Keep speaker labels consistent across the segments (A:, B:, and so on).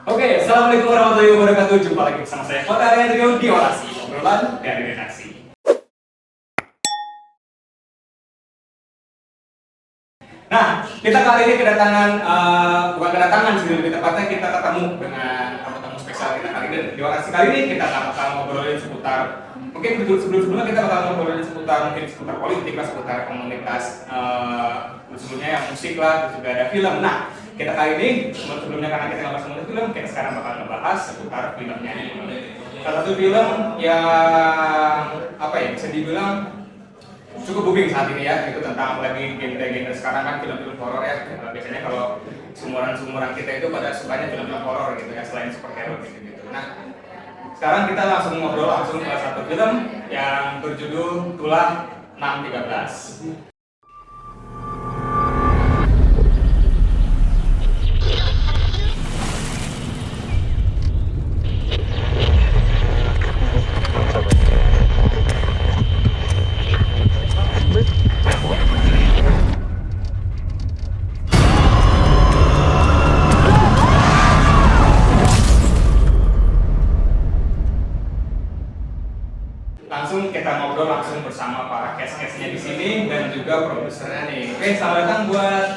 A: Oke, assalamualaikum warahmatullahi wabarakatuh. Jumpa lagi bersama saya Kota Hendrio di Orasi, obrolan dari redaksi. Nah, kita kali ini bukan kedatangan sih, lebih tepatnya kita ketemu dengan tamu-tamu spesial kita kali ini. Di Orasi kali ini kita bakal ngobrolin seputar, mungkin sebelumnya kita bakal ngobrolin seputar politik lah, seputar komunitas, sebelumnya yang musik lah, terus juga ada film. Nah, kita kali ini sebelumnya karena kita ngebahas mengenai film, kita sekarang bakal ngebahas seputar filmnya. Salah satu film yang bisa dibilang cukup booming saat ini ya, itu tentang apalagi genre sekarang kan film-film horor ya. Biasanya kalau sumuran kita itu pada sukanya film-film horor gitu ya, selain superhero gitu. Nah, sekarang kita langsung ngobrol langsung ke satu film yang berjudul Tulah 613. Langsung kita ngobrol langsung bersama para cast-castnya di sini dan juga produsernya nih. Oke, selamat datang buat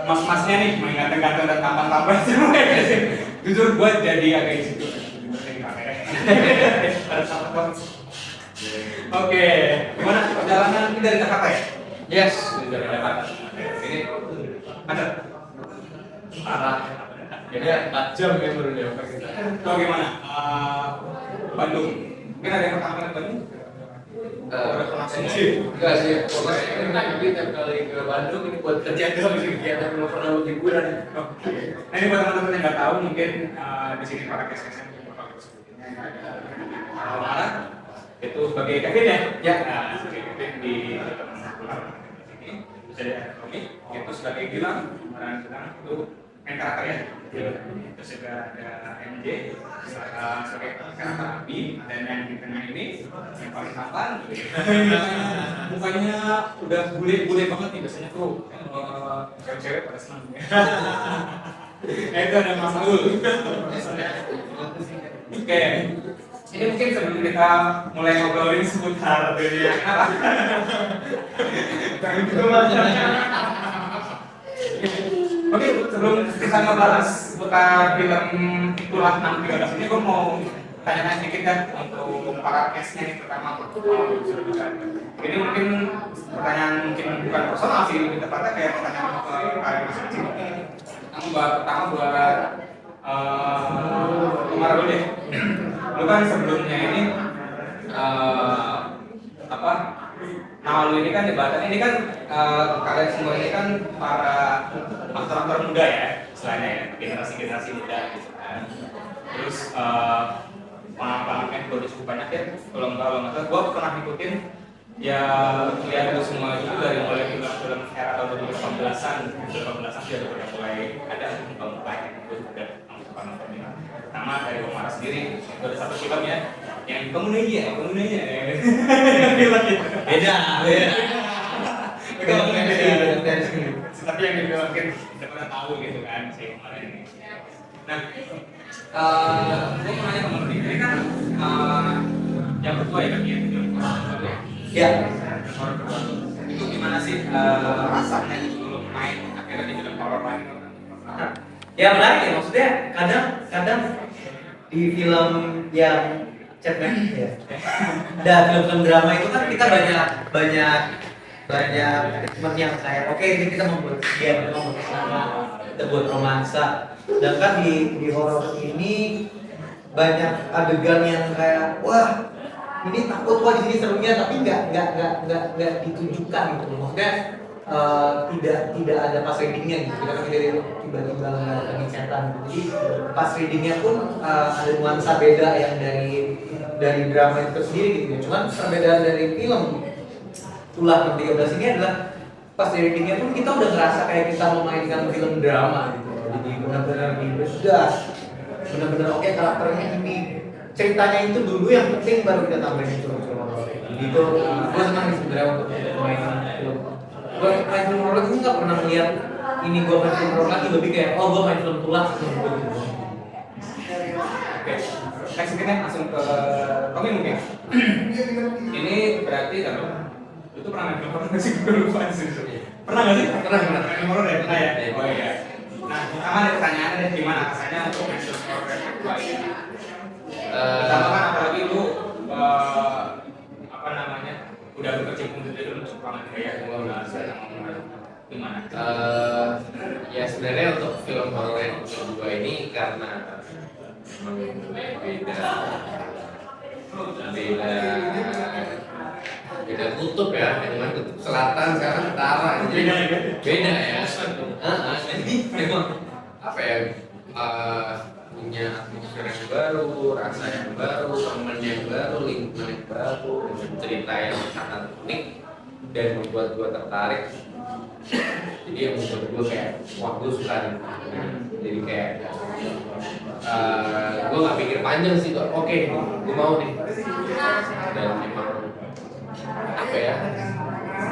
A: mas-masnya nih, mengganteng-ganteng dan tampan-tampan semua ya sih. Jujur buat jadi agak insecure. Oke, gimana perjalanan ini dari Jakarta ya?
B: Yes, dari Jakarta.
A: Ini macet.
B: Parah. Jadi 4 jam ya baru nyampe kita.
A: Gimana? Bandung. Mungkin ada yang pertama kali ke Bandung? Langsung sih.
B: Enggak sih, pokoknya ini nanti tiap kali ke Bandung ini buat kerja doang sih, kegiatan belum pernah buat hiburan.
A: Oke. Nah, ini buat teman-teman yang nggak tahu, mungkin di sini para cast-castnya mungkin bakal sebutin. Marah itu sebagai Kevin ya? Ya. Nah, sebagai Kevin di sini bisa ada Romi, itu sebagai Gilang, pemeran Gilang itu main karakter ya. Terus juga ada MJ sebagai karakter Abi, dan yang di tengah ini yang paling tampan mukanya udah bule-bule banget nih, biasanya tuh cewek-cewek pada senang. Itu ada Mas Aul. Oke, ini mungkin sebelum kita mulai ngobrolin seputar dunia Oke, sebelum kita ngebahas seputar film Tulah 613 ini, gue mau tanya-tanya sedikit ya untuk para cast-nya nih, pertama. Ini mungkin pertanyaan bukan personal sih, lebih tepatnya kayak pertanyaan ke kalian masing-masing. Pertama buat Umar dulu deh. Lu kan sebelumnya ini nama lu ini kan jabatan ini kan kalian semua ini kan para aktor-aktor muda ya, istilahnya ya, generasi muda gitu kan. Terus pengalamannya udah cukup banyak ya. Kalau nggak salah, gue pernah ngikutin ya, lihat itu semua itu dari mulai film-film era tahun 2018-an, 2018-an sih udah mulai ada mulai itu udah nonton ini. Nama dari Omar sendiri, itu ada satu film ya, yang kemudiannya beda. Tapi yang dibilang mungkin udah pernah tahu gitu kan si kemarin ini. Nah, gue mau nanya ke ini kan yang berdua ya kan ya?
B: Ya.
A: Itu gimana sih rasanya sebelum main akhirnya di film horor lain?
B: Ya menarik ya, maksudnya kadang di film yang chatback ya. Dan film-film drama itu kan kita banyak teman yang kayak oke, ini kita membuat sekian, kita membuat kesenangan, kita buat romansa. Sedangkan di horor ini banyak adegan yang kayak wah ini takut, wah di sini serunya, tapi nggak ditunjukkan gitu. Maksudnya tidak ada pas readingnya gitu. Kita kan tidak tiba-tiba nggak setan gitu. Jadi pas readingnya pun ada nuansa beda yang dari drama itu sendiri gitu. Cuman perbedaan dari film Tulah 613 ini adalah pas dari readingnya pun kita udah ngerasa kayak kita memainkan film drama gitu. Jadi benar-benar dibedah, benar-benar oke, karakternya ini, ceritanya itu dulu yang penting, baru kita tambahin itu. Gitu, gue senang sebenarnya untuk main film. Gue main film horor itu nggak pernah melihat ini gue main film horor lagi, lebih kayak gue main film Tulah.
A: Oke, next mungkin langsung ke Tommy mungkin. Ini berarti kan itu pernah main film horor nggak sih? Gue lupa sih. Pernah nggak sih? Pernah. Film horor ya? Pernah ya? Oh iya. Nah, pertama ada pertanyaan deh, gimana rasanya untuk main film horor kedua ini? Pertama kan apalagi lu apa namanya udah berkecimpung di dalam suka kayak gua udah gimana?
C: Ya sebenarnya untuk film horor yang kedua ini karena memang beda kutub ya, yang mana kutub selatan sekarang utara, jadi beda ya. Jadi memang apa ya, punya atmosfer yang baru, rasa yang baru, teman yang baru, lingkungan yang baru, dengan cerita yang sangat unik dan membuat gua tertarik. Jadi yang membuat gue kayak wah gue suka nih. Jadi kayak gue gak pikir panjang sih kok. Oke, gue mau nih. Dan memang apa ya,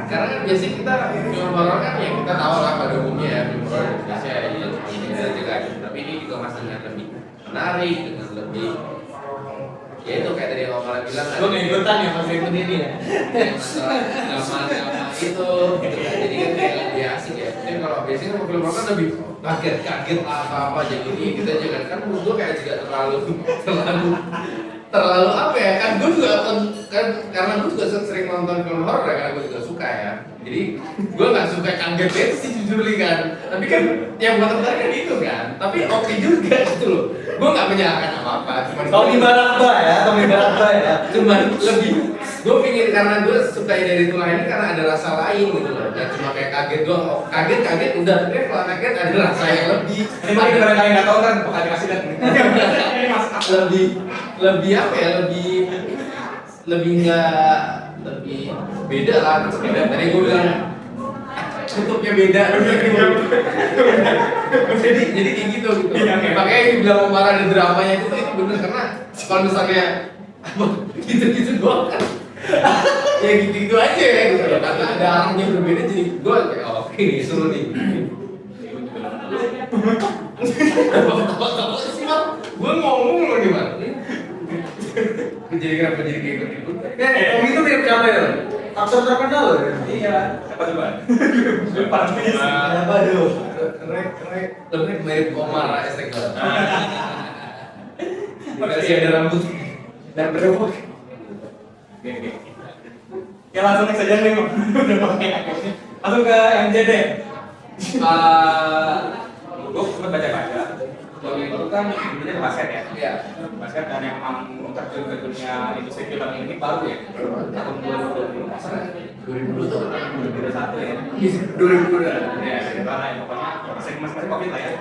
C: karena kan biasanya kita film horor kan yang kita tahu lah pada umumnya ya, film horor Indonesia ya cuma ini aja kan. Tapi ini dikemas dengan lebih menarik, dengan lebih ya itu kayak tadi yang Omar bilang kan.
B: Gue ngikutan ya pas ikut ini ya.
C: Masalah drama itu gitu kan. Jadi kan kayak lebih asik ya. Jadi kalau biasanya kalau film horor kan lebih kaget apa jadi ini gitu aja kan menurut gue kayak juga terlalu apa ya, kan gue juga kan karena gue juga sering nonton film horor ya, karena gue juga suka ya. Jadi gue nggak suka kaget itu sih jujur kan. Tapi kan yang buat tertarik kan itu kan. Tapi oke juga gitu loh. Gue nggak menyalahkan apa-apa.
B: Tommy Barakba ya.
C: Cuman lebih gue pingin karena gue suka dari tulang ini karena ada rasa lain gitu loh. Ya cuma kayak kaget doang. Kaget udah. Tapi kalau kaget ada rasa yang lebih.
A: Ini mungkin orang lain nggak tahu kan bakal dikasih lihat.
C: lebih apa ya, lebih nggak lebih beda lah, beda. Tadi gue bilang kutubnya beda, jadi kayak gitu. Makanya dibilang Omar ada dramanya itu bener, karena kalau misalnya gitu doang kan ya gitu aja ya gitu, karena ada arahnya berbeda jadi gue kayak oke seru nih. Gue ngomong loh gimana? Jadi kenapa jadi kayak gitu?
B: Tommy itu mirip siapa ya? Aktor terkenal loh.
A: Iya, apa coba? Lupa sih.
B: Siapa tuh?
C: Lebih mirip Omar Estek lah. Masih ada rambut
B: Dan berubah.
A: Oke. Ya langsung next aja nih, Bang. Langsung ke MJD. Gue sempat baca-baca. Kalau itu kan sebenarnya basket ya.
C: Iya.
A: Basket dan yang memang terjun ke dunia industri film ini baru ya. Tahun 2020.
C: 2020 tuh
A: 2021 ya.
C: 2020 dah.
A: Ya, karena ya pokoknya masing-masing Covid lah ya.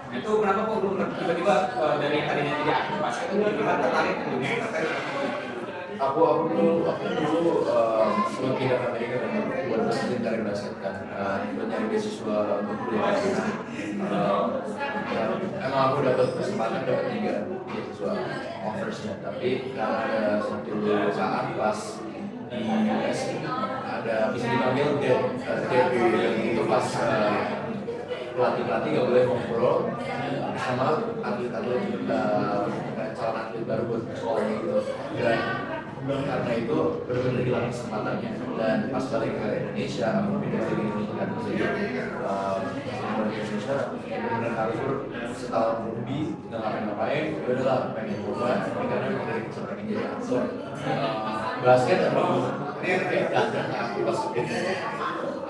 A: Nah, itu kenapa kok lu tiba-tiba dari yang tadinya jadi aktif basket itu tiba-tiba tertarik ke dunia entertainment?
C: Aku dulu sebelum pindah ke Amerika kan buat lanjutin karir basket kan, buat nyari beasiswa untuk kuliah di sana. Emang aku dapat kesempatan dapat 3 beasiswa offersnya, tapi karena ada satu saat pas di US ada bisa dipanggil debut, itu pas pelatih nggak boleh ngobrol sama atlet-atlet calon atlet baru buat sekolah gitu, dan karena itu benar-benar hilang kesempatannya. Dan pas balik ke Indonesia, aku pindah ke Indonesia kan, jadi balik ke Indonesia benar-benar kabur setahun lebih nggak ngapain-ngapain. Udahlah pengen coba, tapi karena memang dari kecil pengen jadi aktor. Basket emang aku pas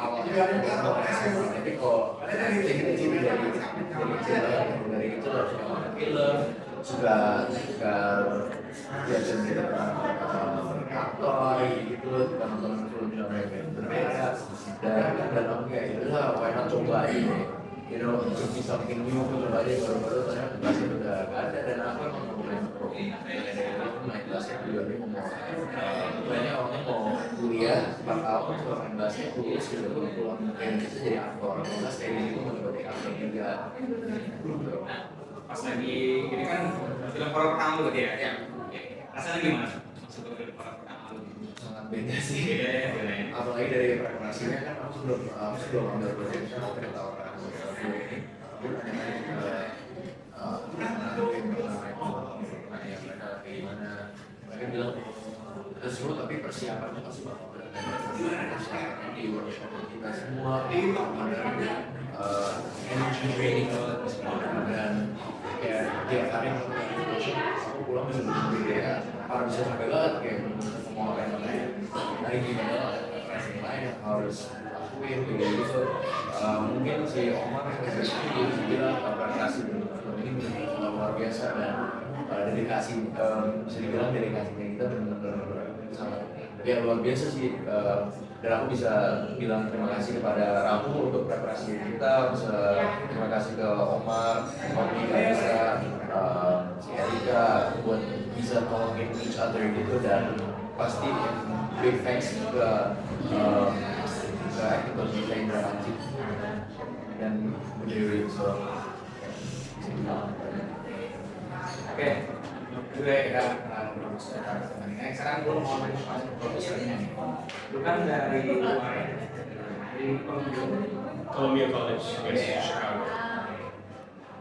C: awalnya tapi kok dari kecil harus nonton film, suka belajar jadi aktor gitu, suka nonton film-film yang berbeda, dan aku kayak yaudah why not coba aja, you know, untuk bisa bikin new, coba aja baru-baru ternyata basket udah gak ada, dan aku emang mau main pro, main basket juga nih mau banyak orangnya mau kuliah 4 tahun suka main basket, kuliah sudah pulang ke Indonesia jadi aktor, karena stay di situ mau coba jadi aktor juga.
A: Pas lagi ini kan film horor pertama berarti ya? Ya. Rasanya gimana? Masuk ke film horor pertama lu?
C: Sangat beda sih.
A: Beda ya.
C: Apalagi dari preparasinya kan aku sebelum ambil proyek aku udah tahu kan aku ini aku nanya ke mereka bilang seru tapi persiapannya pasti bakal berat. Persiapannya di workshop kita semua energy training semua, dan kayak tiap hari aku pulang bener-bener kayak bisa sampai banget kayak semua orang yang lain hari gimana preparasi lain yang harus lakuin gitu. Mungkin si Omar yang bilang preparasi ini benar-benar luar biasa, dan dedikasi bisa dibilang dedikasinya kita benar-benar sangat ya luar biasa sih. Dan aku bisa bilang terima kasih kepada Ramu untuk preparasi kita, bisa terima kasih ke Omar, Tommy, Kaisa, si Erika buat bisa tolongin each other gitu, dan pasti big thanks ke Ektor Gita Indra Panji dan Bu Dewi.
A: Oke, udah kita kenal sekarang gue mau masuk profesornya nih. Lu kan dari luar ya? Dari
D: Columbia College,
A: Iya.
D: Chicago.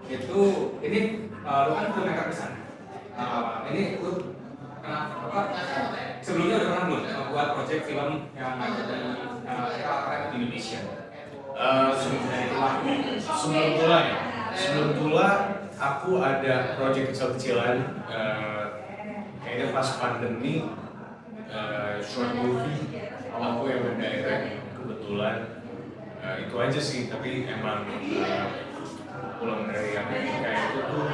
A: Itu ini lu kan filmmaker pesan. Ini lu kenapa sebelumnya udah pernah belum buat project film yang ada di era di Indonesia?
D: Sebelum Tula, aku ada project kecil-kecilan. Kayaknya pas pandemi, short movie, aku yang mendirect kebetulan. Itu aja sih, tapi emang pulang dari Amerika itu tuh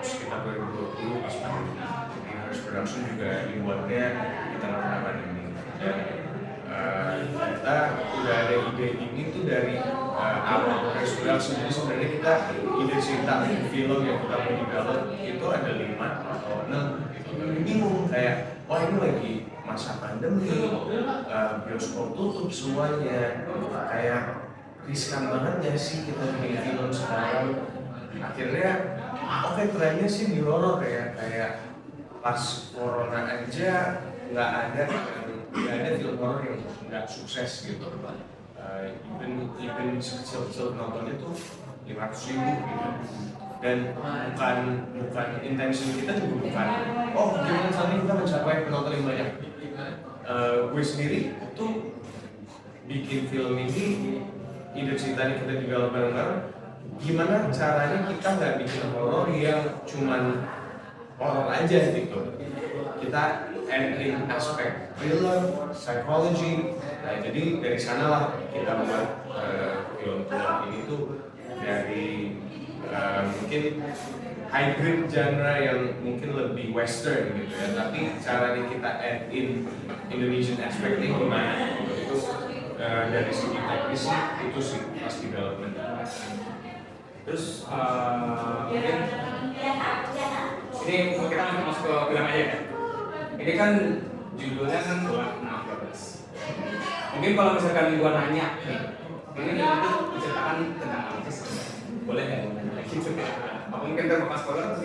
D: sekitar 2020 pas pandemi. Jadi harus production juga dibuatnya di tengah-tengah pandemi. Dan kita udah ada ide ini tuh dari awal press production. Jadi sebenarnya kita ide cerita film yang kita mau develop itu ada 5 atau 6 gitu. Tapi bingung kayak wah ini lagi masa pandemi, bioskop tutup semuanya, kayak riskan banget ya sih kita bikin film sekarang. Akhirnya oke, trennya sih di horor ya, kayak pas corona aja nggak ada film horor yang nggak sukses gitu. Even sekecil-kecil penontonnya tuh 500.000 gitu. Dan bukan intention kita juga bukan gimana caranya kita mencapai penonton yang banyak. Gue sendiri tuh bikin film ini, ide ceritanya kita develop bareng-bareng. Gimana caranya kita nggak bikin horor yang cuman horor aja gitu. Kita add in aspek thriller, psychology. Nah, jadi dari sanalah kita membuat film-film ini tuh dari mungkin hybrid genre yang mungkin lebih western gitu ya, tapi caranya kita add in Indonesian aspeknya gimana itu dari segi teknis itu sih pas development.
A: Terus mungkin ini kita masuk ke film aja ya. Ini kan judulnya kan 2016. Mungkin kalau misalkan gua nanya nih, ini itu menceritakan tentang apa sih? Boleh nggak? Gitu ya. Apa mungkin terlepas spoiler?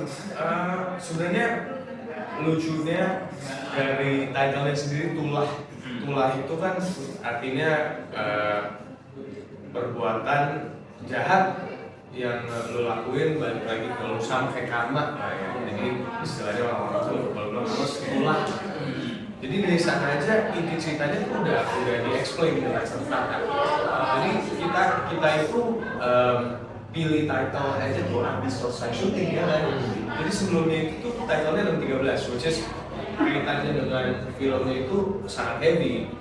D: Sebenarnya lucunya dari title-nya sendiri Tulah. Tulah itu kan artinya perbuatan jahat yang lo lakuin balik lagi ke lo sampai karma lah ya. Jadi istilahnya orang-orang tuh kalau bilang harus tulah. Jadi dari sana aja inti ceritanya tuh udah di-explain dengan satu kata. Jadi kita itu pilih title aja tuh habis selesai syuting ya kan. Jadi sebelumnya itu tuh title-nya 613, which is kaitannya dengan filmnya itu sangat heavy.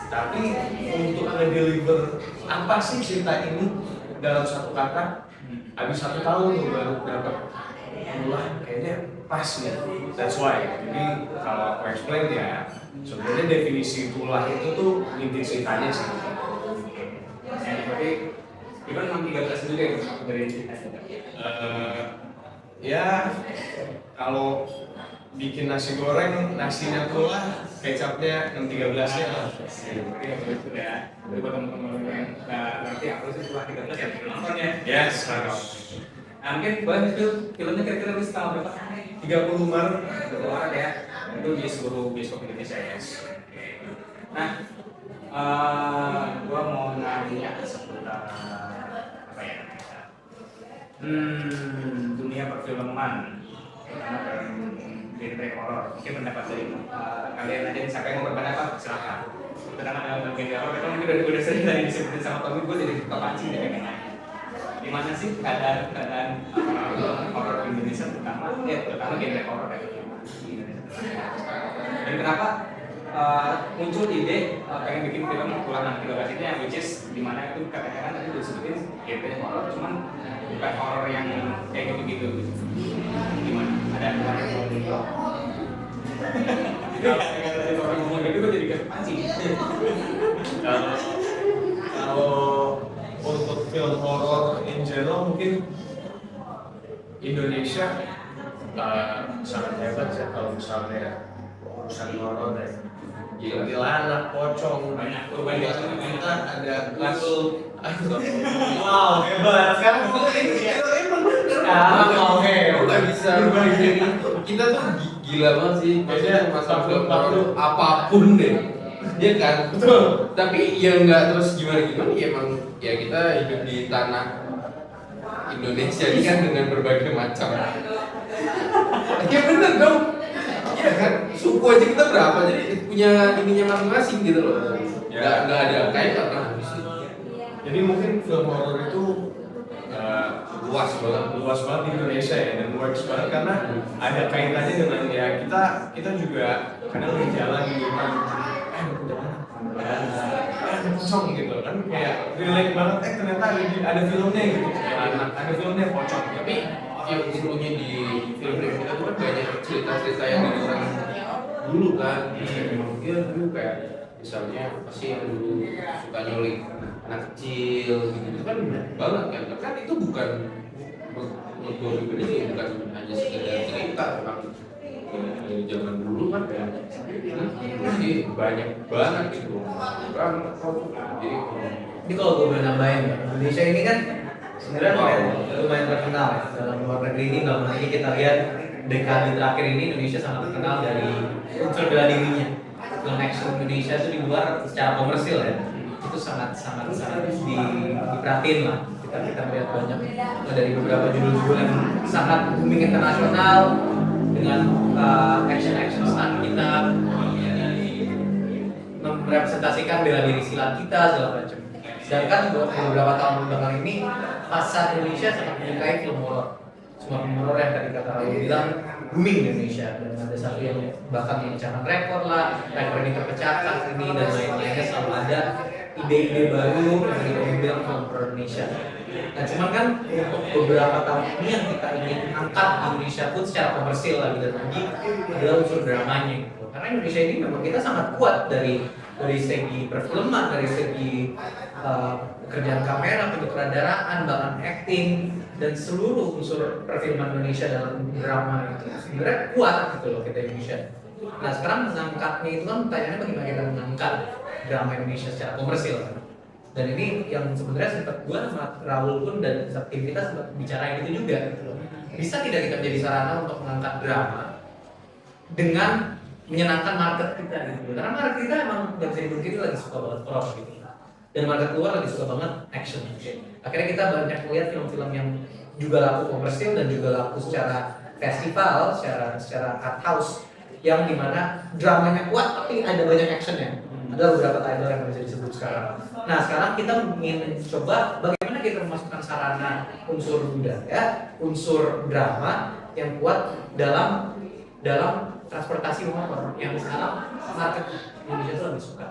D: Tapi untuk nge-deliver apa sih cerita ini dalam satu kata, habis 1 tahun tuh baru dapat tulah, kayaknya pas ya. That's why. Jadi kalau aku explain ya, sebenarnya definisi tulah itu tuh inti ceritanya sih.
A: Berarti Ivan 613 juga ya dari ceritanya.
D: Ya kalau bikin nasi goreng, nasinya tulah, kecapnya 613 nya.
A: Itu ya. Jadi buat teman-teman yang nggak ngerti apa sih tulah 13 ya nonton ya.
D: Yes,
A: Nah, mungkin boleh itu filmnya kira-kira bisa tanggal berapa?
D: 30 Maret.
A: Maret ya. Itu di seluruh bioskop Indonesia ya. Nah, gua mau nanya seputar apa ya? Dunia perfilman. Karena genre horor. Mungkin pendapat dari kalian aja siapa yang mau berpendapat silakan. Tentang genre horor itu mungkin udah sering tadi disebutin sama Tommy, gue jadi suka pancing deh kayaknya. Gimana sih keadaan horor Indonesia terutama genre horor ya di Indonesia. Dan kenapa muncul ide pengen bikin film ulangan lokasinya, which is dimana itu katanya kan tadi udah disebutin genre horor, cuman bukan horor yang kayak gitu-gitu. Gimana? Ada yang mau dijawab? Kalau ngomong gitu gue jadi kayak pancing.
D: Kalau untuk film horor in general mungkin Indonesia sangat hebat ya kalau misalnya urusan horor ya. Gila-gilaan, pocong,
A: Banyak.
D: kita ada kasus.
B: Wow, hebat. Sekarang gue
C: Oke, nggak bisa berbagi itu. Kita tuh gila banget sih. Maksudnya masalah film horor apapun deh. Iya kan?
D: Betul.
C: Tapi ya nggak terus gimana ya emang ya kita hidup di tanah Indonesia ini kan dengan berbagai macam. Ya bener dong. Iya kan? Suku aja kita berapa jadi punya ininya masing-masing gitu loh. Nggak ada kaitan lah.
D: Jadi mungkin film horor itu
C: Luas
D: luas banget di Indonesia ya, dan works banget karena ada kaitannya dengan ya kita juga kadang lagi jalan di depan ada pocong gitu kan, kayak relate banget, ternyata ada filmnya gitu, ada filmnya pocong.
C: Tapi yang serunya di film-film kita tuh kan banyak cerita-cerita yang dari orang dulu kan. Dia dulu kayak misalnya pasti yang dulu suka nyulik anak kecil gitu kan banget kan itu bukan menurut gue pribadi bukan hanya sekedar cerita memang dari zaman dulu kan jadi banyak banget gitu banget jadi
B: Ini kalau gue boleh nambahin ya, Indonesia ini kan sebenarnya lumayan terkenal ya dalam luar negeri ini. Dalam nanti kita lihat dekade terakhir ini Indonesia sangat terkenal dari unsur bela dirinya. Film action Indonesia itu di luar secara komersil ya, itu sangat diperhatiin lah. Kita melihat banyak dari beberapa judul-judul yang sangat booming internasional dengan action stunt kita merepresentasikan bela diri silat kita segala macam. Sedangkan beberapa tahun belakangan ini pasar Indonesia sangat menyukai film horor. Semua film horor yang tadi kata Raul bilang booming di Indonesia, dan ada satu yang bahkan memecahkan rekor lah, rekor ini terpecahkan ini dan lain-lainnya, selalu ada ide-ide baru dari film film horor Indonesia. Nah cuman kan untuk beberapa tahun ini yang kita ingin angkat di Indonesia pun secara komersil lagi dan lagi adalah unsur dramanya gitu. Karena Indonesia ini memang kita sangat kuat dari segi perfilman, dari segi pekerjaan kamera, penyutradaraan, bahkan acting, dan seluruh unsur perfilman Indonesia dalam drama itu sebenarnya kuat gitu loh kita Indonesia. Nah sekarang mengangkatnya itu kan pertanyaannya bagaimana kita mengangkat drama Indonesia secara komersil kan? Dan ini yang sebenarnya sempat gua sama Raul pun dan tim kita sempat bicara itu juga gitu loh. Bisa tidak kita menjadi sarana untuk mengangkat drama dengan menyenangkan market kita gitu. Karena market kita emang nggak bisa dipungkiri lagi suka banget horror gitu. Dan market luar lagi suka banget action. Akhirnya kita banyak melihat film-film yang juga laku komersil dan juga laku secara festival, secara art house, yang dimana dramanya kuat tapi ada banyak actionnya. Ada beberapa title yang bisa disebut sekarang. Nah sekarang kita ingin coba bagaimana kita memasukkan sarana unsur budaya, unsur drama yang kuat dalam transportasi horor yang sekarang market Indonesia itu lebih suka.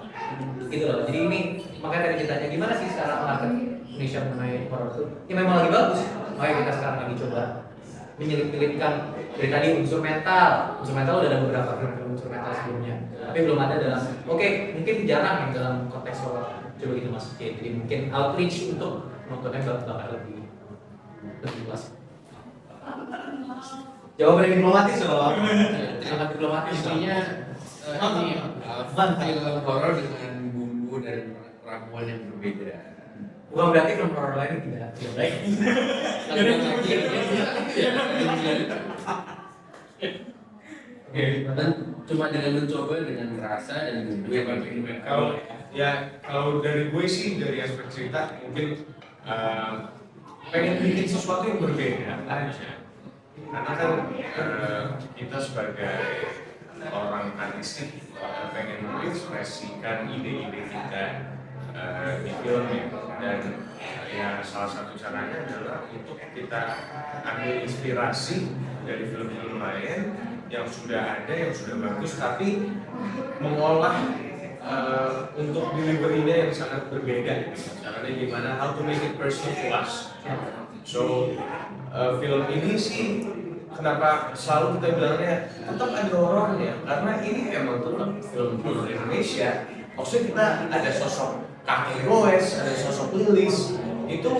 B: Gitu loh. Jadi ini makanya tadi ditanya gimana sih sekarang market Indonesia mengenai horor itu? Ya memang lagi bagus. Makanya kita sekarang lagi coba menyelip-nyelipkan dari tadi unsur metal udah ada beberapa film unsur metal sebelumnya, tapi belum ada dalam mungkin jarang yang dalam konteks horor coba kita masukin. Jadi mungkin outreach untuk nontonnya bakal lebih luas. Jawaban yang diplomatis loh. Sangat diplomatis.
C: intinya ini film horor dengan bumbu dan ramuan yang berbeda.
B: Bukan berarti film horor lain tidak baik.
C: Dan cuma dengan mencoba dengan merasa dan bumbu yang berbeda.
D: Kalau dari gue sih dari aspek cerita mungkin pengen bikin sesuatu yang berbeda aja. karena kan kita sebagai orang artistik pengen mengekspresikan ide-ide kita di film ya, dan ya salah satu caranya adalah untuk kita ambil inspirasi dari film-film lain yang sudah ada, yang sudah bagus, tapi mengolah untuk delivery-nya yang sangat berbeda gitu. Caranya gimana, how to make it personal to us. So film ini sih kenapa selalu kita bilangnya tetap ada horornya, karena ini emang tetap film horor Indonesia. Maksudnya kita ada sosok kakek goes, ada sosok Lilis, itu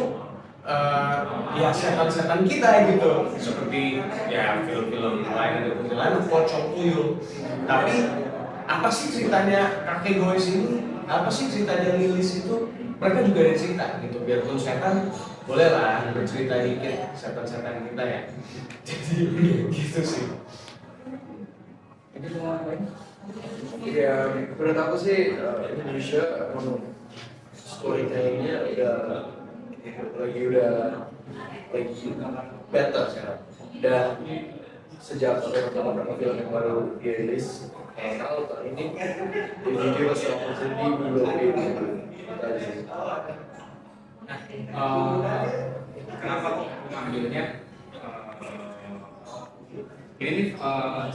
D: ya setan-setan kita gitu, seperti ya film-film lain ada kuntilanak, pocong, tuyul. Tapi apa sih ceritanya kakek goes ini? Apa sih ceritanya Lilis itu? Mereka juga ada cerita gitu, biarpun setan bolehlah bercerita dikit setan-setan kita ya. Jadi gitu sih.
A: Jadi mau ngapain?
C: Ya, menurut aku sih Indonesia emang storytellingnya udah lagi better sekarang. Dan sejak beberapa film yang baru dirilis, tahun ini jadi dia sama sendiri belum tadi.
A: Kenapa kok ngambilnya ini nih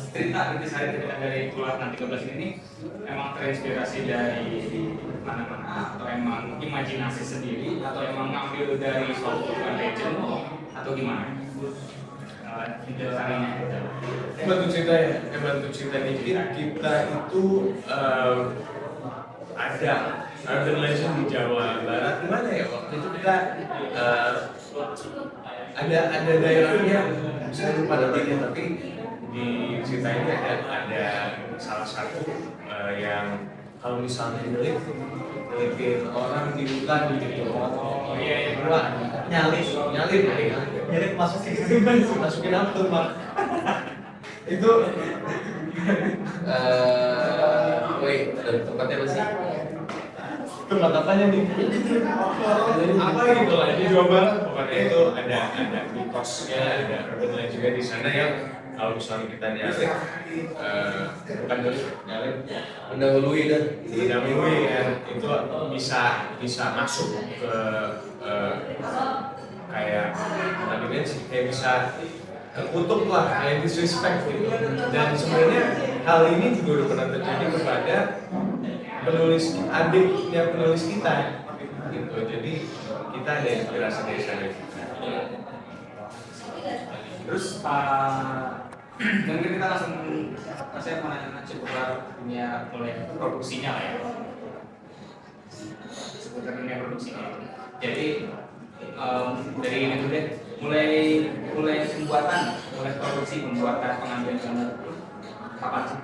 A: cerita intisari cerita dari Keluaran 13 ini emang terinspirasi dari mana-mana atau emang imajinasi sendiri atau emang ngambil dari suatu legend atau gimana? Intisarinya
D: Bantu cerita ya, bantu cerita dikit. Kita itu ada urban legend di Jawa Barat. Gimana ya, waktu itu kita ada daerahnya, saya lupa namanya, tapi di cerita ini ada salah satu yang kalau misalnya nyelipin orang di hutan gitu.
A: Oh iya,
D: nyalip masukin apa tuh, Mak? Itu
C: Tempatnya apa sih?
D: tempat apanya nih? Apa gitu lah di Jawa Barat, pokoknya itu ada mitosnya, ada urban legend juga di sana yang kalau misalnya kita nyalip, bukan nyalip,
C: Mendahului dan
D: mendahului ya, itu bisa masuk ke kayak dimensi, kayak bisa terkutuk lah, kayak disrespect gitu. Dan sebenarnya hal ini juga udah pernah terjadi kepada adiknya penulis kita gitu. Jadi kita ada inspirasi dari sana.
A: Terus mungkin kita langsung saya mau nanya seputar dunia oleh produksinya lah ya, seputar dunia produksinya. Jadi dari ini dulu deh, mulai produksi pembuatan pengambilan gambar kapan sih?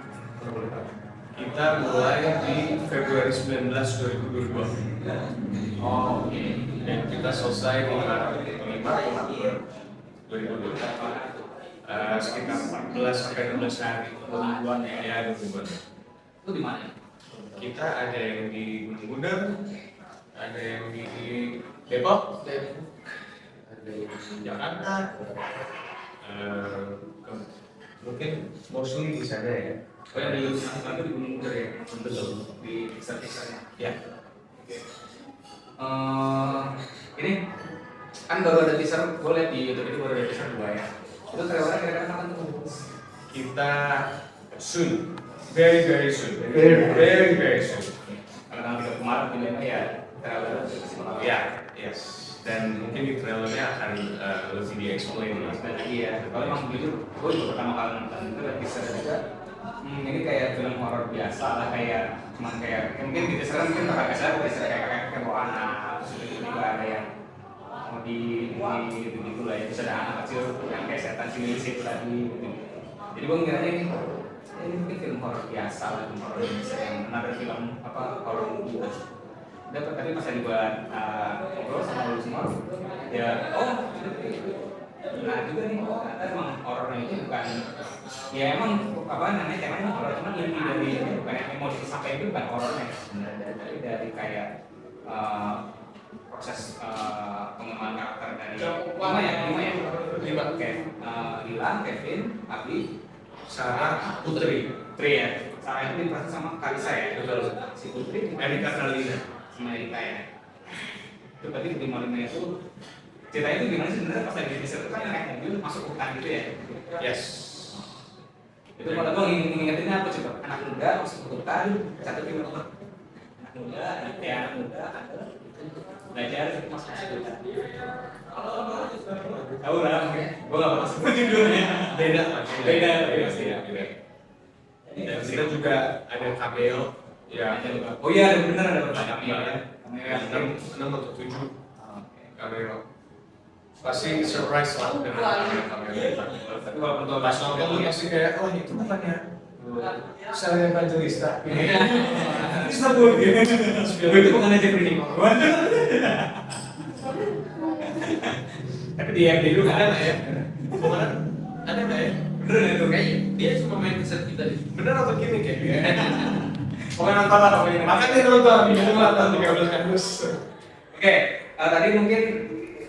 D: Kita mulai di Februari 19, 2022.
A: Oh oke.
D: Dan kita selesai di Maret 5, 2022. Sekitar 14 sampai 16 hari.
A: Mingguan ya.
D: Ya, 2 mingguan.
A: Itu di mana?
D: Kita ada yang di Gunung Gudang, ada yang di Depok, ada yang di Jakarta. Mungkin mostly di sana ya.
A: Oh yang di Sumatera di Gunung Gudang ya?
D: Betul.
A: Di kisah-kisahnya.
D: Ya.
A: Ini kan baru ada teaser, gue liat di YouTube itu baru ada teaser 2 ya. Itu trailernya kira-kira kapan tuh?
D: Kita soon, very soon, very soon.
A: Karena 3 Maret ini ya trailer
D: Ya, yes. Dan mungkin di trailernya akan lebih di-explain lah.
A: Iya, kalau emang jujur, gue juga pertama kali nonton itu liat teaser juga. Ini kayak film horor biasa lah, kayak cuman kayak mungkin di teaser mungkin kakak saya teaser kayak bawa anak, terus tiba-tiba ada yang mau di gitu lah ya, terus ada anak kecil yang kayak setan cilik itu tadi gitu. Jadi gue ngiranya ini mungkin film horor biasa lah, film horor Indonesia yang ada film apa horor gitu. Dapat tapi pas tadi buat ngobrol sama lu semua, ya nah juga nih ternyata emang horornya itu bukan ya emang apa namanya temanya horor, cuman inti dari bukan yang emosi sampai itu bukan horornya sebenarnya, tapi dari kayak proses pengembangan karakter dari lima. Oke, Dilan, Kevin, Abi,
D: Sarah, Putri,
A: ya. Sarah itu diperankan sama Kalisa ya.
D: Betul.
A: Si Putri,
D: Erika Carlina.
A: sama Erika ya. Itu berarti di lima itu ceritanya itu gimana sih sebenarnya pas lagi di desa itu kan naik mobil masuk hutan gitu ya.
D: Yes.
A: Itu kalau gue ngingetinnya apa coba? Anak muda masuk hutan, satu film apa? Anak muda, anak muda, belajar masuk hutan. Tahu lah, gue nggak pernah sebut judulnya.
D: Beda
A: Pasti ya.
D: Dan kita juga ada cameo. Ya.
A: Oh iya, ada bener ada beberapa
D: Cameo ya.
A: ya.
D: 6 atau 7 cameo. Pasti surprise lah dengan cameo.
A: Tapi walaupun tua
D: Pas nonton lu pasti kayak, oh itu bukannya Sally Evangelista.
A: disebut gitu. Itu bukan aja Jeffrey Nicole. Tapi di MD dulu nggak ada ya.
D: Ada nggak ya?
A: Bener itu
C: Kayaknya dia cuma main di set kita deh.
D: Bener atau gimmick ya?
A: pokoknya nonton lah pokoknya.
D: Makanya nonton, itu nonton 13 Agustus.
A: Oke, tadi mungkin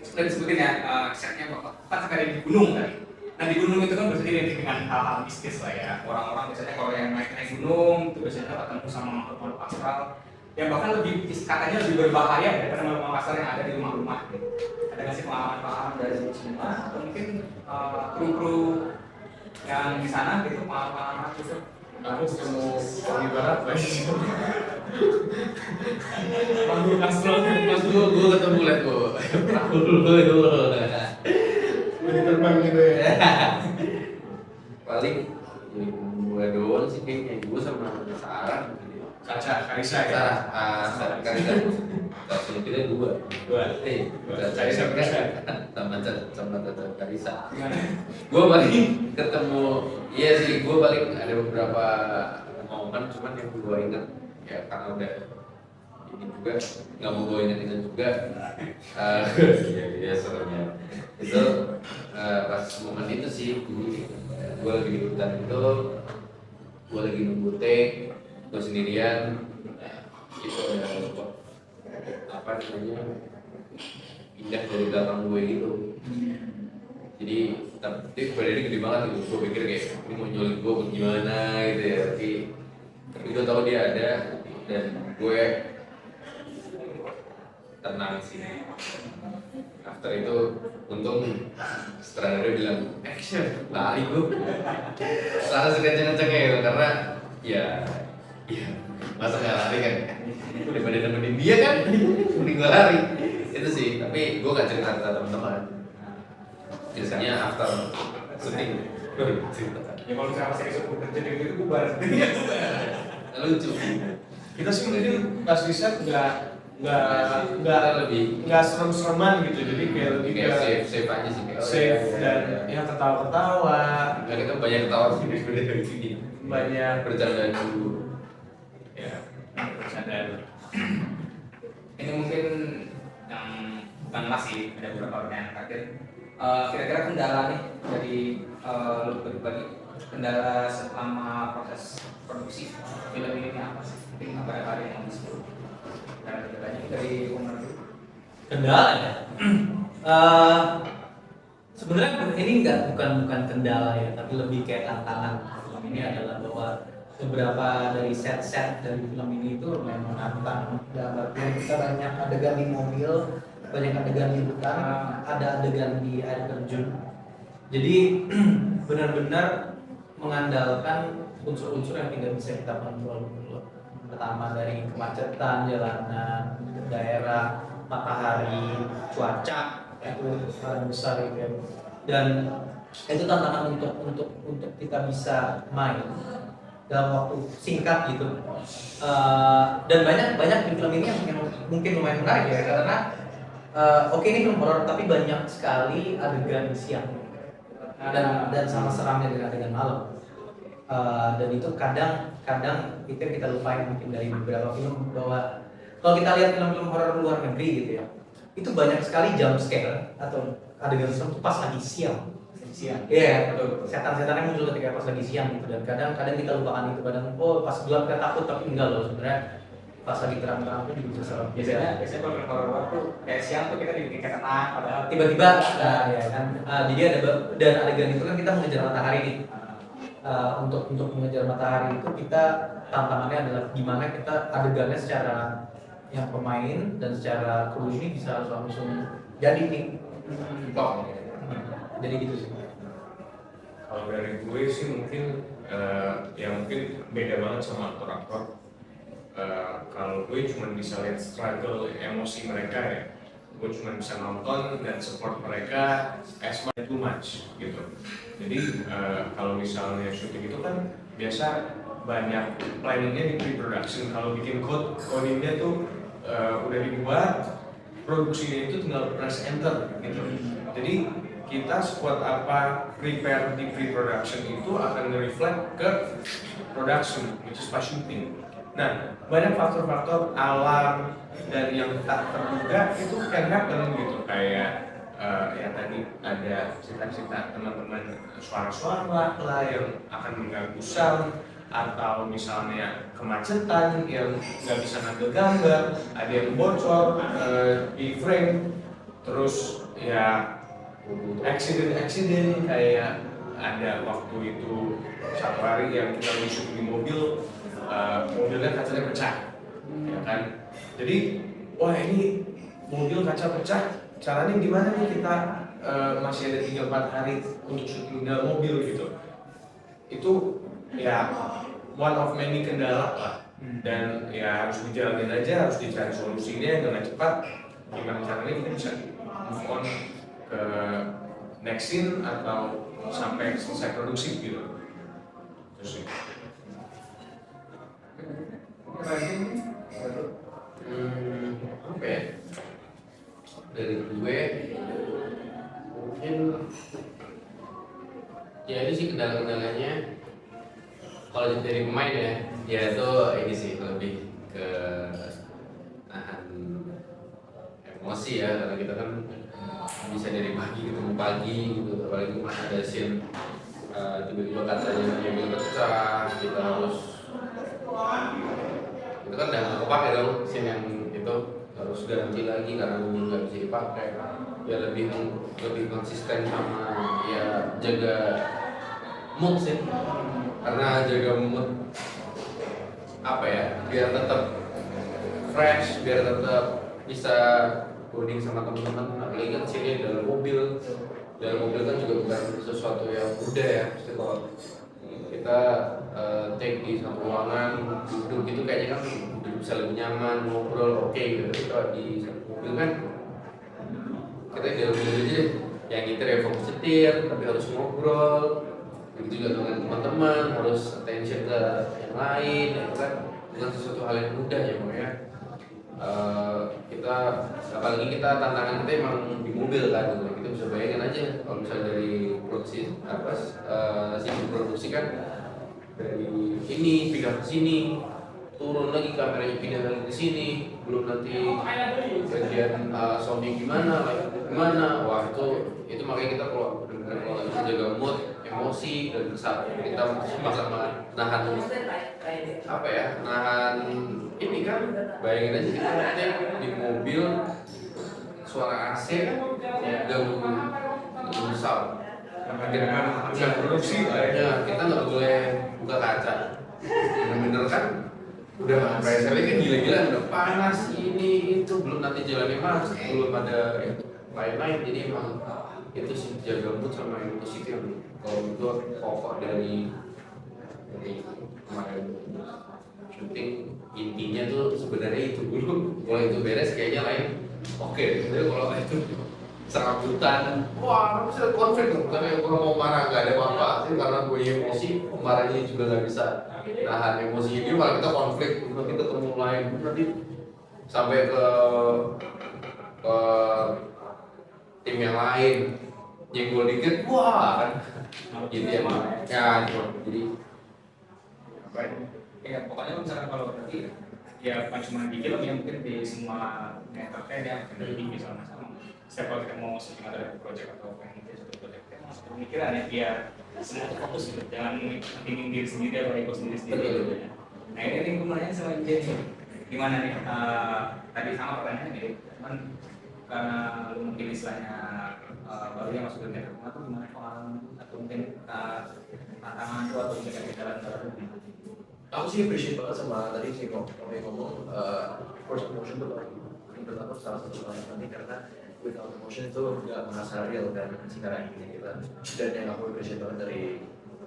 A: sudah disebutin ya setnya bapak kan sekali di gunung tadi. Nah di gunung itu kan biasanya identik dengan hal-hal mistis lah ya. Orang-orang biasanya kalau yang naik gunung itu biasanya ketemu sama makhluk astral yang bahkan lebih katanya lebih berbahaya daripada makhluk astral yang ada di rumah-rumah. Ada nggak sih pengalaman-pengalaman dari semua atau mungkin kru-kru yang di sana gitu pengalaman gitu?
D: Aku ketemu Kogi Barat banyak.
C: Makhluk astral pas gue ketemu liat gue. Dulu.
D: Gue terbang gitu ya.
C: Paling gue doang sih kayaknya gue sama Sarah.
D: Kaca, Karisa ya?
C: Sarah Karisa. Kalau kita dua.
D: Karisa Karisa.
C: Sama Caca Karisa.
A: Gimana?
C: Gue paling ketemu, iya sih gue paling ada beberapa momen cuman yang gue inget ya karena udah ini juga nggak mau gue inget juga. Iya serunya itu pas momen itu sih gue lagi di hutan itu gue lagi nunggu take gue sendirian itu ada apa namanya pindah dari belakang gue gitu. Jadi tapi badannya gede banget gitu, gue pikir kayak ini mau nyulik gue gimana gitu ya, tapi gue tahu dia ada dan gue tenang sih. After itu untung sutradara bilang action, lari gue langsung kenceng-kencengnya gitu karena ya masa nggak lari kan, daripada nemenin dia kan mending gue lari itu sih. Tapi gue gak cerita ke teman-teman, biasanya after syuting
A: Ya kalau misalnya masih disebut terjadi gitu bubar.
C: lucu.
D: Kita sih mungkin pas di set nggak
C: lebih
D: serem-sereman gitu, jadi kayak lebih
C: kayak
D: kayak
C: safe aja sih kayak
D: safe dan ya ketawa-ketawa,
C: nggak kita banyak ketawa sih dari sini,
D: banyak
C: bercanda dulu.
D: ya bercandaan.
A: Ini mungkin yang bukan masih ada beberapa pertanyaan terakhir. Kira-kira kendala nih dari lu pribadi, kendala selama proses produksi film ini apa sih? Mungkin apa yang mau disebut? Kendala-kendalanya dari Umar dulu.
B: Kendala ya. Sebenarnya ini bukan kendala ya, tapi lebih kayak tantangan film ini adalah bahwa beberapa dari set-set dari film ini itu memang nantang. Dalam artian kita banyak adegan di mobil, banyak adegan di hutan, ada adegan di air terjun. Jadi benar-benar mengandalkan unsur-unsur yang tidak bisa kita kontrol. Pertama dari kemacetan jalanan, daerah, matahari, cuaca itu hal besar gitu ya. Dan itu tantangan untuk kita bisa main dalam waktu singkat gitu. Dan banyak di film ini yang mungkin lumayan menarik ya karena oke ini film horor tapi banyak sekali adegan siang dan sama seramnya dengan adegan malam. Dan itu kadang itu yang kita lupain mungkin dari beberapa film, bahwa kalau kita lihat film-film horor luar negeri gitu ya, itu banyak sekali jump scare atau adegan serem pas lagi siang.
A: Siang.
B: Iya, betul. Setan-setannya muncul ketika pas lagi siang gitu, dan kadang kita lupakan itu. Kadang pas gelap kita takut tapi enggak loh sebenarnya. pas lagi terang-terang tuh juga bisa serem.
A: Biasanya kalau film horor tuh kayak siang tuh kita dibikin kayak tenang, padahal
B: Tiba-tiba, nah, ya kan, jadi ada dan adegan itu kan kita mengejar matahari nih. Untuk mengejar matahari itu kita tantangannya adalah gimana kita adegannya secara yang pemain dan secara kru ini bisa langsung jadi nih.
C: Tok.
B: Jadi gitu sih.
D: Kalau dari gue sih mungkin ya mungkin beda banget sama aktor-aktor. Kalau gue cuma bisa lihat struggle emosi mereka ya, gue cuma bisa nonton dan support mereka as much too much gitu. Jadi kalau misalnya syuting itu kan biasa banyak planningnya di pre-production. Kalau bikin codingnya tuh udah dibuat, produksinya itu tinggal press enter gitu. Jadi kita sekuat apa prepare di pre-production itu akan nge-reflect ke production, which is pas syuting. Nah, banyak faktor-faktor alam dan yang tak terduga itu can happen gitu. Kayak ya tadi ada cerita-cerita teman-teman suara-suara lah yang akan mengganggu sound, atau misalnya kemacetan yang nggak bisa ngambil gambar, ada yang bocor di frame, terus ya accident kayak ada waktu itu satu hari yang kita lagi syuting di mobil, mobilnya kacanya pecah, ya kan? Jadi wah ini mobil kaca pecah, caranya gimana nih kita masih ada 3-4 hari untuk syuting dalam mobil gitu. Itu ya one of many kendala lah, dan ya harus dijalanin aja, harus dicari solusinya dengan cepat. Gimana caranya kita bisa move on ke next scene atau sampai selesai produksi gitu. Terus sih.
C: Apa ya? Dari gue mungkin ya itu sih kendala-kendalanya. Kalau dari pemain ya itu ini sih lebih ke nahan emosi ya, karena kita kan bisa dari pagi ketemu pagi gitu, apalagi kemarin ada scene tiba-tiba katanya mobil pecah, kita harus itu kan udah nggak kepake dong scene yang itu, harus ganti lagi karena mobil nggak bisa dipakai. Ya lebih konsisten sama ya jaga mood sih, karena jaga mood apa ya, biar tetap fresh, biar tetap bisa bonding sama teman-teman. Apalagi kan sini dalam mobil kan juga bukan sesuatu yang mudah ya. Pasti kalau kita take di satu ruangan duduk gitu kayaknya kan bisa lebih nyaman, ngobrol oke gitu. Tapi kalau di satu mobil kan kita di dalam mobil aja yang nyetir ya fokus setir, tapi harus ngobrol. Begitu juga dengan teman-teman, harus attention ke yang lain, itu kan bukan sesuatu hal yang mudah ya makanya kita, apalagi kita tantangan kita emang di mobil kan, gitu. Kita bisa bayangin aja kalau misalnya dari produksi sisi produksi kan dari ini pindah ke sini, turun lagi kameranya pindah lagi ke sini, belum nanti bagian sounding gimana, gimana, wah itu makanya kita kalau benar-benar kalau nggak bisa jaga mood, emosi dan kita sama-sama nahan apa ya, nahan ini kan, bayangin aja kita nanti di mobil suara AC ganggu sound.
D: Bukan produksi
C: Ya, kita nggak boleh buka kaca. Bener-bener kan udah pressure-nya kan gila-gila, udah panas ini itu, belum nanti jalannya mas, belum ada lain-lain. Jadi emang itu sih jaga mood sama emosi yang kalau itu pokok dari kemarin syuting. Intinya tuh sebenarnya itu dulu, kalau itu beres kayaknya lain oke. Jadi kalau itu serabutan, wah bisa konflik dong. Tapi kalau mau marah nggak ada apa-apa sih, karena gue emosi, marahnya juga nggak bisa nahan emosi ini, malah kita konflik, kita ketemu lain nanti sampai ke tim yang lain nyenggol dikit, wah kan gitu ya mah ya jadi
A: ya pokoknya misalkan kalau berarti ya bukan cuma di film ya, mungkin di semua entertain ya, dari TV sama setiap kalau kita mau syuting ada project atau pengen mungkin satu project kita masuk pemikiran ya, biar semua fokus gitu, jangan pentingin diri sendiri atau ego sendiri gitu ya. Nah ini gue nanya sama Jenny, gimana nih? Tadi sama pertanyaannya nih, cuman karena lu mungkin istilahnya baru yang masuk dunia film tuh gimana pengalaman atau mungkin tantangan lu atau mungkin jalan baru?
C: Aku sih appreciate banget sama tadi sih ngomong first emotion tuh menurut aku salah satu hal yang penting karena without emotion itu nggak merasa real kan sekarang ini kita. Dan yang aku appreciate banget dari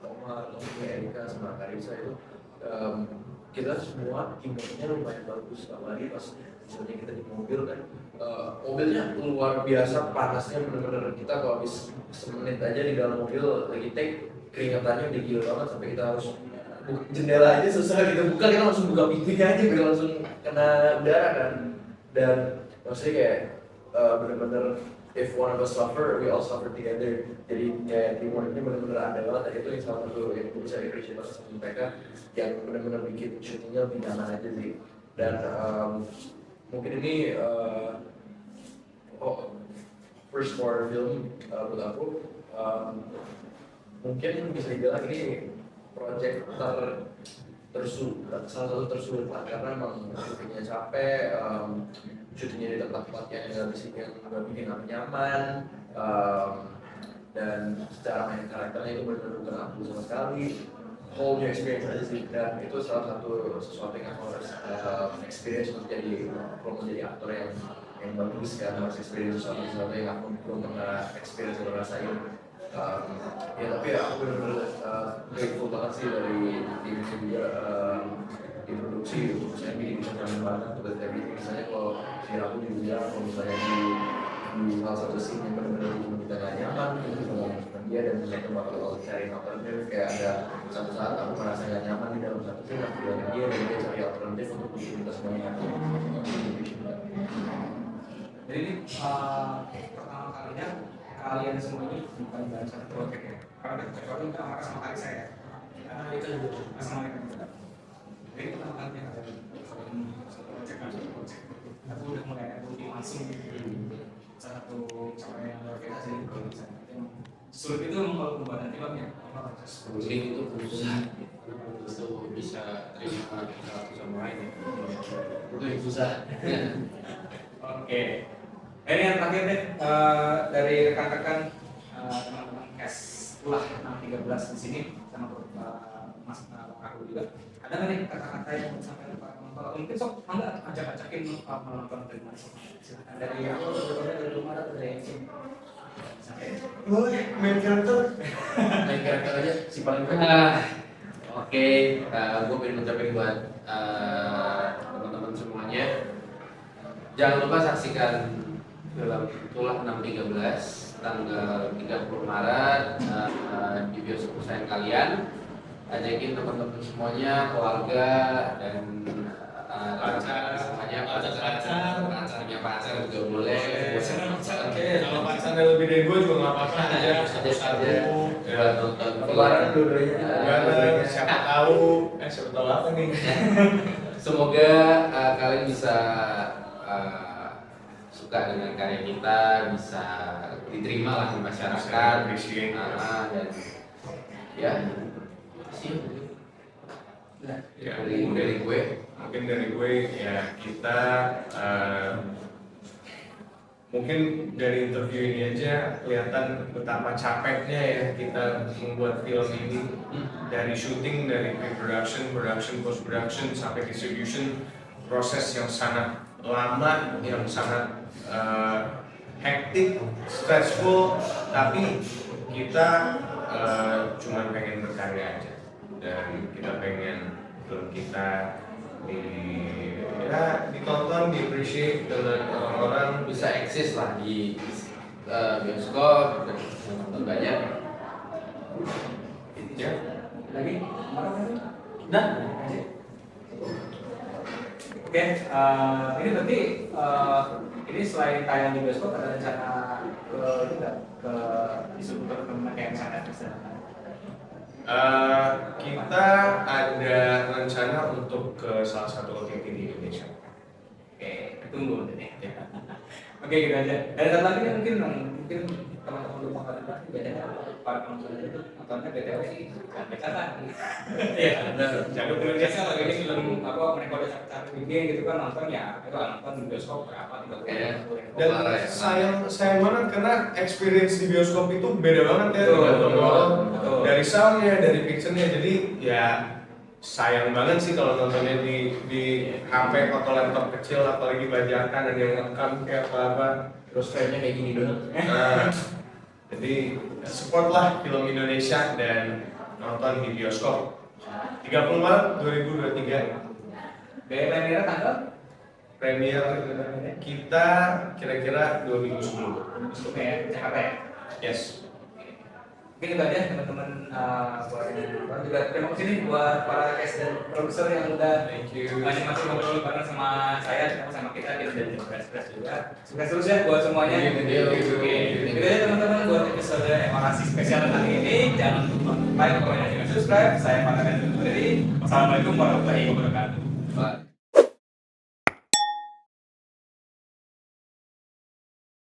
C: Omar, Erika, sama Karisa itu kita semua teamworknya lumayan bagus, apalagi pas misalnya kita di mobil kan mobilnya luar biasa panasnya, bener-bener kita kalau habis semenit aja di dalam mobil lagi take keringatannya udah gila banget sampai kita harus jendela aja susah kita buka, kita langsung buka pintunya aja biar langsung kena udara kan. Dan maksudnya kayak bener-bener if one of us suffer, we all suffer together. Jadi kayak teamworknya bener-bener ada banget, dan itu yang salah satu yang gue bisa appreciate banget sama mereka yang bener-bener bikin syutingnya lebih nyaman aja sih. Dan mungkin ini first horror film buat aku, mungkin bisa dibilang ini project salah satu tersulit lah karena emang syutingnya capek, syutingnya di tempat-tempat yang nggak bikin aku nyaman, dan secara main karakternya itu benar-benar bukan aku sama sekali. Whole new experience aja sih, dan itu salah satu sesuatu yang aku harus experience untuk jadi kalau menjadi aktor yang bagus kan, harus experience sesuatu yang aku belum pernah experience atau rasain. Ya tapi aku benar-benar grateful banget sih dari tim juga di produksi gitu. Saya bikin nyaman banget untuk dari misalnya kalau si aku dibilang kalau misalnya di salah satu scene yang benar-benar kita nggak nyaman, kita ngomong sama dia dan kita bakal cari alternatif. Kayak ada satu saat aku merasa nggak nyaman di dalam satu scene, aku bilang ke dia dan dia cari alternatif untuk bikin kita semuanya.
A: Jadi ini pertama kalinya kalian semua ini bukan dalam satu project ya, karena kecuali kita sama sama kali saya, itu juga sama kita. Jadi pertama kalinya kalian satu project kan satu project. Aku udah mulai evolusi langsung salah satu cara yang luar biasa sih kalau bisa. Sulit itu memang kalau pembuatan filmnya apa proses?
C: Sulit itu susah, itu bisa terima satu sama lain. Itu yang susah.
A: Oke. Ini yang terakhir deh dari rekan-rekan teman-teman cast ulah 613 di sini sama Mas aku juga. Ada nggak nih kata-kata yang mau disampaikan Pak Kalau mungkin sok anda ajak-ajakin menonton film. Silakan dari aku, dari rumah atau dari yang sini.
B: Boleh main karakter.
C: Main karakter aja si paling
E: Oke, gue pengen ngucapin buat teman-teman semuanya. Jangan lupa saksikan film Itulah 613 tanggal 30 Maret di bioskop kesayangan kalian. Ajakin teman-teman semuanya, keluarga dan
D: pacar
E: semuanya, pacarnya pacar juga boleh.
D: Kalau pacarnya lebih dari gue juga nggak apa-apa aja.
E: Satu-satu buat nonton
C: Kemarin dua-duanya.
D: Gimana? Siapa tahu? Siapa tahu apa nih?
E: Semoga kalian bisa suka dengan karya kita, bisa diterima lah di masyarakat,
D: Appreciate.
E: dan ya sih
D: Ya,
E: dari gue.
D: mungkin dari gue ya kita mungkin dari interview ini aja kelihatan betapa capeknya ya kita membuat film ini, dari syuting, dari pre-production, production, post-production sampai distribution, proses yang sangat lama, yang sangat hektik, stressful, tapi kita cuma pengen berkarya aja dan kita pengen film kita ditonton, di-appreciate dengan orang-orang.
E: Bisa eksis lah di bioskop dan nonton banyak.
D: Ya.
A: Lagi?
B: Nah,
A: Oke, ini berarti ini selain tayang di bioskop ada rencana ke itu nggak ke distributor teman kayak misalnya misalnya.
D: Kita ada rencana untuk ke salah satu OTT di Indonesia.
A: Oke, tunggu nanti. Oke, gitu aja. Ada satu lagi nih, mungkin teman-teman rumah kalian beda. para penonton itu nontonnya BTW sampai sana.
D: Iya, benar.
A: Jaduk Indonesia lagi ini film apa mereka udah capek bikin gitu kan nonton ya itu nonton di bioskop berapa gitu.
D: Dan sayang banget karena experience di bioskop itu beda banget ya
A: Betul,
D: tergantung
A: betul,
D: orang.
A: betul.
D: Dari soundnya, dari picture-nya, jadi ya sayang banget sih kalau nontonnya di HP atau laptop kecil apalagi bajakan ada yang ngerekam kayak apa-apa.
C: Terus frame-nya kayak gini doang.
D: Nah, jadi support lah film Indonesia dan nonton di bioskop. 30 Maret 2023
A: Premiere tanggal
D: premier kita kira-kira 2 minggu sebelum.
A: Bioskopnya ya Jakarta ya.
D: Yes.
A: Mungkin itu aja teman-teman buat yang nonton juga terima kasih nih buat para cast dan produser yang udah masing-masing ngobrol bareng sama saya sama kita dan Express juga sukses terus ya buat semuanya. Oke, itu aja teman-teman buat episode evaluasi spesial kali ini. Jangan lupa like, comment, dan juga subscribe. Saya Pak Tagan undur diri. Wassalamualaikum warahmatullahi wabarakatuh.